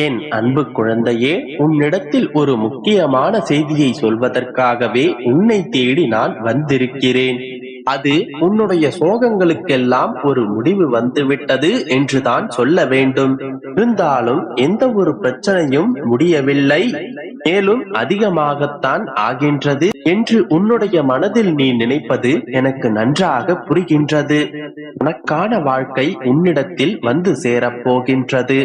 என் அன்பு குழந்தையே, உன்னிடத்தில் ஒரு முக்கியமான செய்தியை சொல்வதற்காகவே உன்னை தேடி நான் வந்திருக்கிறேன். அது உன்னுடைய சோகங்களுக்கெல்லாம் ஒரு முடிவு வந்துவிட்டது என்றுதான் சொல்ல வேண்டும். இருந்தாலும் எந்த ஒரு பிரச்சனையும் முடியவில்லை, மேலும் அதிகமாகத்தான் ஆகின்றது என்று உன்னுடைய மனதில் நீ நினைப்பது எனக்கு நன்றாக புரிகின்றது. உனக்கான வாழ்க்கை உன்னிடத்தில் வந்து சேரப்போகின்றது.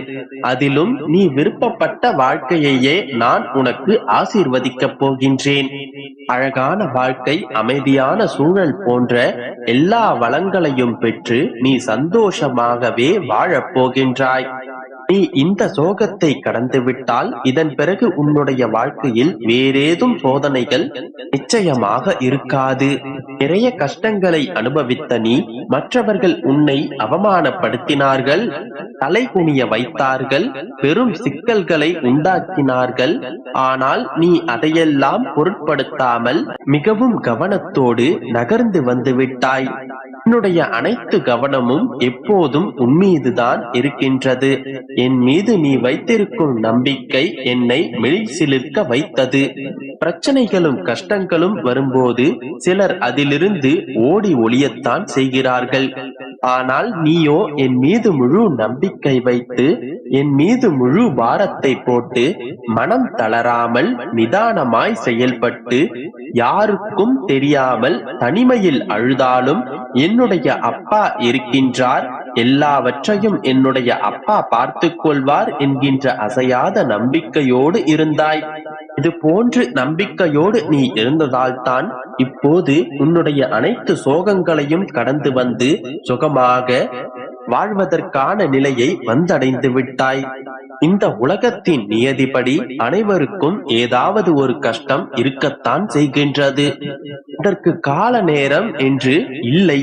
அதிலும் நீ விருப்பப்பட்ட வாழ்க்கையையே நான் உனக்கு ஆசீர்வதிக்கப் போகின்றேன். அழகான வாழ்க்கை, அமைதியான சூழல் போன்ற எல்லா வளங்களையும் பெற்று நீ சந்தோஷமாகவே வாழப் போகின்றாய். நீ இந்த சோகத்தை கடந்துவிட்டால் இதன் பிறகு உன்னுடைய வாழ்க்கையில் வேறேதும் சோதனைகள் நிச்சயமாக இருக்காது. நிறைய கஷ்டங்களை அனுபவித்த நீ, மற்றவர்கள் உன்னை அவமானப்படுத்தினார்கள், தலை குனிய வைத்தார்கள், பெரும் சிக்கல்களை உண்டாக்கினார்கள். ஆனால் நீ அதையெல்லாம் பொருட்படுத்தாமல் மிகவும் கவனத்தோடு நகர்ந்து வந்து விட்டாய். என்னுடைய அனைத்து கவனமும் எப்போதும் உன்மீதுதான் இருக்கின்றது. என் மீது நீ வைத்திருக்கும் நம்பிக்கை என்னை மெய்சிலிர்க்க வைத்தது. பிரச்சனைகளும் கஷ்டங்களும் வரும்போது சிலர் அதிலிருந்து ஓடி ஒளியத்தான் செய்கிறார்கள். ஆனால் நீயோ என் மீது முழு நம்பிக்கை வைத்து என் மீது முழு பாரத்தை போட்டு மனம் தளராமல் நிதானமாய் செயல்பட்டு யாருக்கும் தெரியாமல் தனிமையில் அழுதாலும் என்னுடைய அப்பா இருக்கின்றார், எல்லாவற்றையும் என்னுடைய அப்பா பார்த்துக் கொள்வார் என்கின்ற அசையாத நம்பிக்கையோடு இருந்தாய். இது போன்று நம்பிக்கையோடு நீ இருந்ததால்தான் இப்போது உன்னுடைய அனைத்து சோகங்களையும் கடந்து வந்து சுகமாக வாழ்வதற்கான நிலையை வந்தடைந்து விட்டாய். இந்த உலகத்தின் நியதிப்படி அனைவருக்கும் ஏதாவது ஒரு கஷ்டம் இருக்கத்தான் செய்கின்றது. இதற்கு கால நேரம் என்று இல்லை.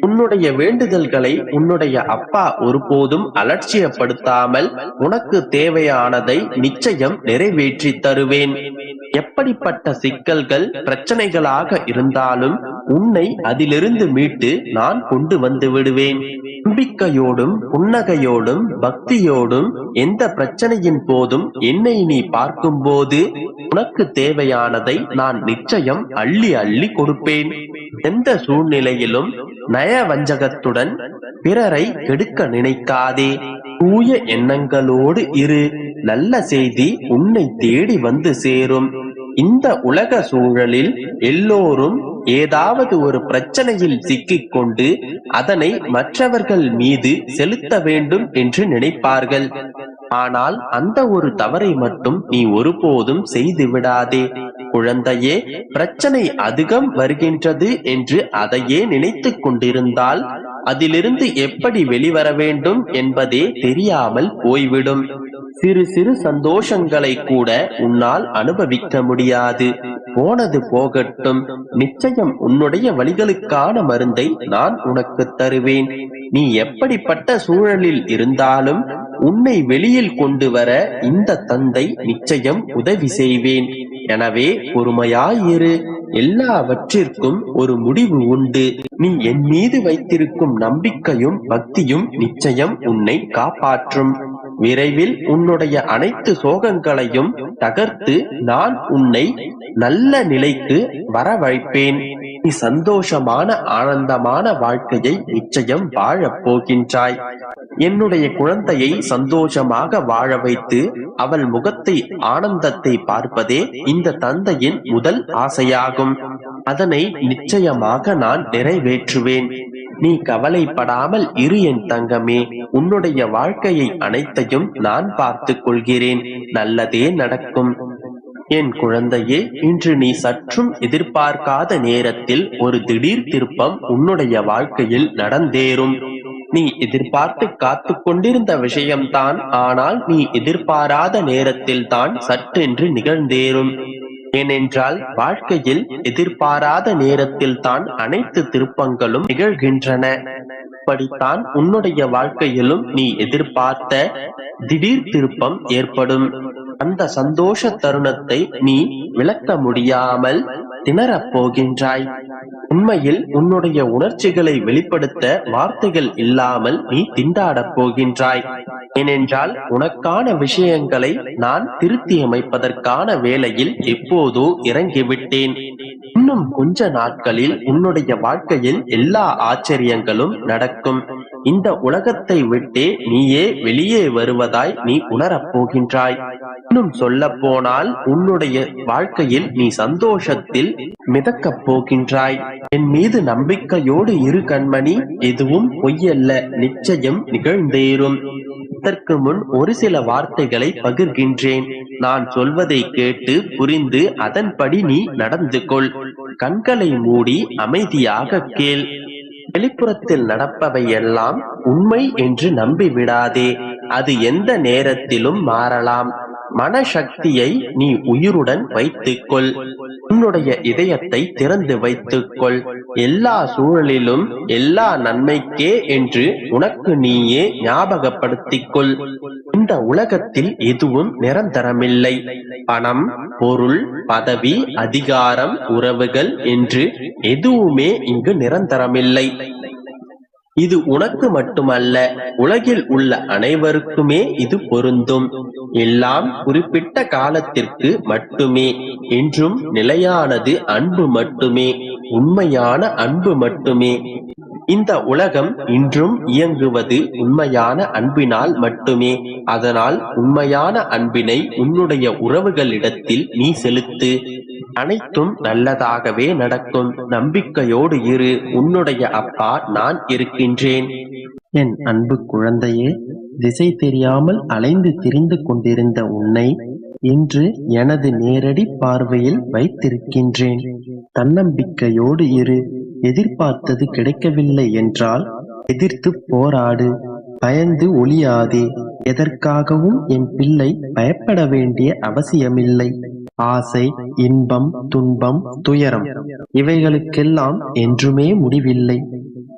உன்னுடைய வேண்டுதல்களை உன்னுடைய அப்பா ஒருபோதும் அலட்சியப்படுத்தாமல் உனக்கு தேவையானதை நிச்சயம் நிறைவேற்றி தருவேன். எப்படிப்பட்ட சிக்கல்கள் பிரச்சனைகளாக இருந்தாலும் உன்னை அதிலிருந்து மீட்டு நான் கொண்டு வந்து விடுவேன். நம்பிக்கையோடும் புன்னகையோடும் பக்தியோடும் எந்த பிரச்சனையின் போதும் என்னை நீ பார்க்கும் போது உனக்கு தேவையானதை நான் நிச்சயம் அள்ளி அள்ளி கொடுப்பேன். எந்த சூழ்நிலையிலும் நயவஞ்சகத்துடன் பிறரை கெடுக்க நினைக்காதே. தூய எண்ணங்களோடு இரு. நல்ல செய்தி உன்னை தேடி வந்து சேரும். இந்த உலக சூழலில் எல்லோரும் ஏதாவது ஒரு பிரச்சனையில் சிக்கிக் கொண்டு அதனை மற்றவர்கள் மீது செலுத்த வேண்டும் என்று நினைப்பார்கள். ஆனால் அந்த ஒரு தவறை மட்டும் நீ ஒருபோதும் செய்து விடாதே. குழந்தையே, பிரச்சனை அதிகம் வருகின்றது என்று அதையே நினைத்துக் கொண்டிருந்தால் அதிலிருந்து எப்படி வெளிவர வேண்டும் என்பதே தெரியாமல் போய்விடும். சிறு சிறு சந்தோஷங்களை கூட உன்னால் அனுபவிக்க முடியாது. போனது போகட்டும். நிச்சயம் உன்னுடைய வலிகளுக்கான மருந்தை நான் உனக்கு தருவேன். நீ எப்படிப்பட்ட சூழலில் இருந்தாலும் உன்னை வெளியில் கொண்டு வர இந்த தந்தை நிச்சயம் உதவி செய்வேன். எனவே பொறுமையாயிரு. எல்லாவற்றிற்கும் ஒரு முடிவு உண்டு. நீ என் மீது வைத்திருக்கும் நம்பிக்கையும் பக்தியும் நிச்சயம் உன்னை காப்பாற்றும். விரைவில் உன்னுடைய அனைத்து சோகங்களையும் தகர்த்து நான் உன்னை நல்ல நிலைக்கு வரவழைப்பேன். நீ சந்தோஷமான ஆனந்தமான வாழ்க்கையை நிச்சயம் வாழப் போகின்றாய். என்னுடைய குழந்தையை சந்தோஷமாக வாழ வைத்து அவள் முகத்தை ஆனந்தத்தை பார்ப்பதே இந்த தந்தையின் முதல் ஆசையாகும். அதனை நிச்சயமாக நான் நிறைவேற்றுவேன். நீ கவலைப்படாமல் இரு என் தங்கமே. உன்னுடைய வாழ்க்கையை அனைத்தையும் நான் பார்த்துக் கொள்கிறேன். நல்லதே நடக்கும். என் குழந்தையே, இன்று நீ சற்றும் எதிர்பார்க்காத நேரத்தில் ஒரு திடீர் திருப்பம் உன்னுடைய வாழ்க்கையில் நடந்தேறும். நீ எதிர்பார்த்து காத்து கொண்டிருந்த விஷயம்தான், ஆனால் நீ எதிர்பாராத நேரத்தில் தான் சட்டென்று நிகழ்ந்தேறும். ஏனென்றால் வாழ்க்கையில் எதிர்பாராத நேரத்தில் தான் அனைத்து திருப்பங்களும் நிகழ்கின்றன. அப்படித்தான் உன்னுடைய வாழ்க்கையிலும் நீ எதிர்பார்த்த திடீர் திருப்பம் ஏற்படும். அந்த சந்தோஷ தருணத்தை நீ விளக்க முடியாமல் திணறப் போகின்றாய். உண்மையில் உன்னுடைய உணர்ச்சிகளை வெளிப்படுத்த வார்த்தைகள் இல்லாமல் நீ திண்டாடப் போகின்றாய். ஏனென்றால் உனக்கான விஷயங்களை நான் திருத்தி அமைப்பதற்கான வேளையில் எப்போதோ இறங்கிவிட்டேன். இன்னும் கொஞ்ச நாட்களில் உன்னுடைய வாழ்க்கையில் எல்லா ஆச்சரியங்களும் நடக்கும். இந்த உலகத்தை விட்டே நீயே வெளியே வருவதாய் நீ உணரப் போகின்றாய். இன்னும் சொல்ல போனால் உன்னுடைய வாழ்க்கையில் நீ சந்தோஷத்தில் மிதக்கப் போகின்றாய். என் மீது நம்பிக்கையோடு இரு கண்மணி, எதுவும் பொய்யல்ல, நிச்சயம் நிகழ்ந்தேறும். இதற்கு முன் ஒரு சில வார்த்தைகளை பகிர்கின்றேன். நான் சொல்வதை கேட்டு புரிந்து அதன்படி நீ நடந்து கொள். கண்களை மூடி அமைதியாக கேள். வெளிப்புறத்தில் நடப்பவை எல்லாம் உண்மை என்று நம்பிவிடாதே. அது எந்த நேரத்திலும் மாறலாம். மனசக்தியை நீ உயிருடன் வைத்துக்கொள். உன்னுடைய இதயத்தை திறந்து வைத்துக்கொள். எல்லா சூழலிலும் எல்லா நன்மைக்கே என்று உனக்கு நீயே ஞாபகப்படுத்திக்கொள். இந்த உலகத்தில் எதுவும் நிரந்தரமில்லை. பணம், பொருள், பதவி, அதிகாரம், உறவுகள் என்று எதுவுமே இங்கு நிரந்தரமில்லை. இது உனக்கு மட்டுமல்ல, உலகில் உள்ள அனைவருக்குமே இது பொருந்தும். எல்லாம் குறிப்பிட்ட காலத்திற்கு மட்டுமே. என்றும் நிலையானது அன்பு மட்டுமே, உண்மையான அன்பு மட்டுமே. இந்த உலகம் இன்றும் இயங்குவது உண்மையான அன்பினால் மட்டுமே. அதனால் உண்மையான அன்பினை உன்னுடைய உறவுகளிடத்தில் நீ செலுத்து. அனைத்தும் நல்லதாகவே நடக்கும். நம்பிக்கையோடு இரு. உன்னுடைய அப்பா நான் இருக்கின்றேன். என் அன்பு குழந்தையே, திசை தெரியாமல் அலைந்து திரிந்து கொண்டிருந்த உன்னை இன்று எனது நேரடி பார்வையில் வைத்திருக்கின்றேன். தன்னம்பிக்கையோடு இரு. எதிர்பார்த்தது கிடைக்கவில்லை என்றால் எதிர்த்து போராடு. பயந்து ஒளியாதே. எதற்காகவும் என் பிள்ளை பயப்பட வேண்டிய அவசியமில்லை. ஆசை, இன்பம், துன்பம், துயரம் இவைகளுக்கெல்லாம் என்றுமே முடிவில்லை.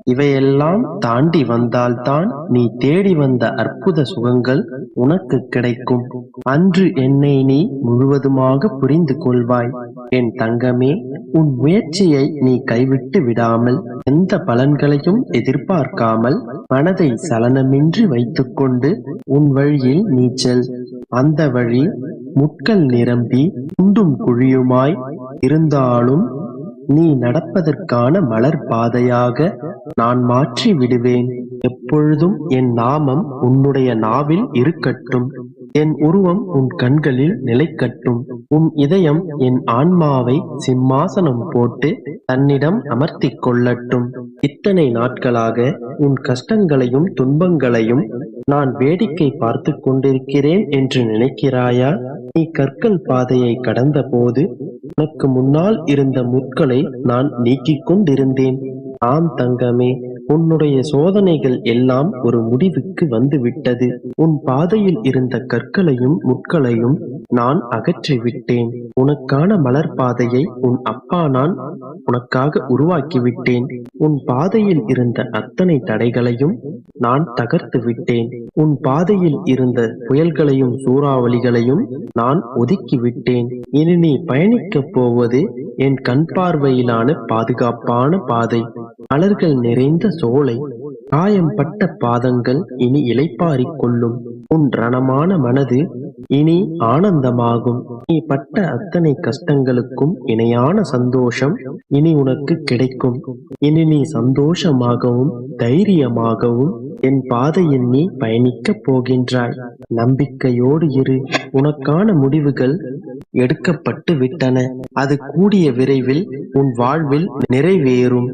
இவையெல்லாம் தாண்டி வந்தால்தான் நீ தேடி வந்த அற்புத சுகங்கள் உனக்கு கிடைக்கும். அன்று என்னை நீ முழுவதுமாக புரிந்து கொள்வாய். என் தங்கமே, உன் முயற்சியை நீ கைவிட்டு விடாமல், எந்த பலன்களையும் எதிர்பார்க்காமல் மனதை சலனமின்றி வைத்துக்கொண்டு உன் வழியில் நீச்சல். அந்த வழி முட்கள் நிரம்பி குண்டும் குழியுமாய் இருந்தாலும் நீ நடப்பதற்கான மலர் பாதையாக நான் மாற்றி விடுவேன். எப்பொழுதும் என் நாமம் உன்னுடைய நாவில் இருக்கட்டும். என் உருவம் உன் கண்களில் நிலைக்கட்டும். உன் இதயம் என் ஆன்மாவை சிம்மாசனம் போட்டு தன்னிடம் அமர்த்தி கொள்ளட்டும். இத்தனை நாட்களாக உன் கஷ்டங்களையும் துன்பங்களையும் நான் வேடிக்கை பார்த்து கொண்டிருக்கிறேன் என்று நினைக்கிறாயா? நீ கற்கள் பாதையை கடந்த போது உனக்கு முன்னால் இருந்த முட்களை நான் நீக்கிக் கொண்டிருந்தேன். ஆம் தங்கமே, உன்னுடைய சோதனைகள் எல்லாம் ஒரு முடிவுக்கு வந்துவிட்டது. உன் பாதையில் இருந்த கற்களையும் முட்களையும் நான் அகற்றிவிட்டேன். உனக்கான மலர் பாதையை உன் அப்பா நான் உனக்காக உருவாக்கிவிட்டேன். உன் பாதையில் இருந்த அத்தனை தடைகளையும் நான் தகர்த்து விட்டேன். உன் பாதையில் இருந்த புயல்களையும் சூறாவளிகளையும் நான் ஒதுக்கிவிட்டேன். இனி நீ பயணிக்கப் போவது என் கண் பார்வையிலான பாதுகாப்பான பாதை. மலர்கள் நிறைந்த சோலை. காயம்பட்ட பாதங்கள் இனி இளைப்பாறிக் கொள்ளும். உன் ரணமான மனது இனி ஆனந்தமாகும். நீ பட்ட அத்தனை கஷ்டங்களுக்கும் இணையான சந்தோஷம் இனி உனக்கு கிடைக்கும். இனி நீ சந்தோஷமாகவும் தைரியமாகவும் என் பாதையில் நீ பயணிக்கப் போகின்றாய். நம்பிக்கையோடு இரு. உனக்கான முடிவுகள் எடுக்கப்பட்டு விட்டன. அது கூடிய விரைவில் உன் வாழ்வில் நிறைவேறும்.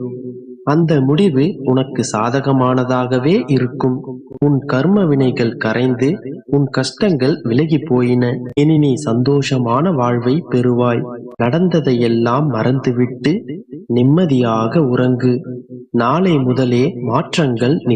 அந்த முடிவு உனக்கு சாதகமானதாகவே இருக்கும். உன் கர்ம வினைகள் கரைந்து உன் கஷ்டங்கள் விலகி போயின. இனி நீ சந்தோஷமான வாழ்வை பெறுவாய். நடந்ததையெல்லாம் மறந்துவிட்டு நிம்மதியாக உறங்கு. நாளை முதலே மாற்றங்கள்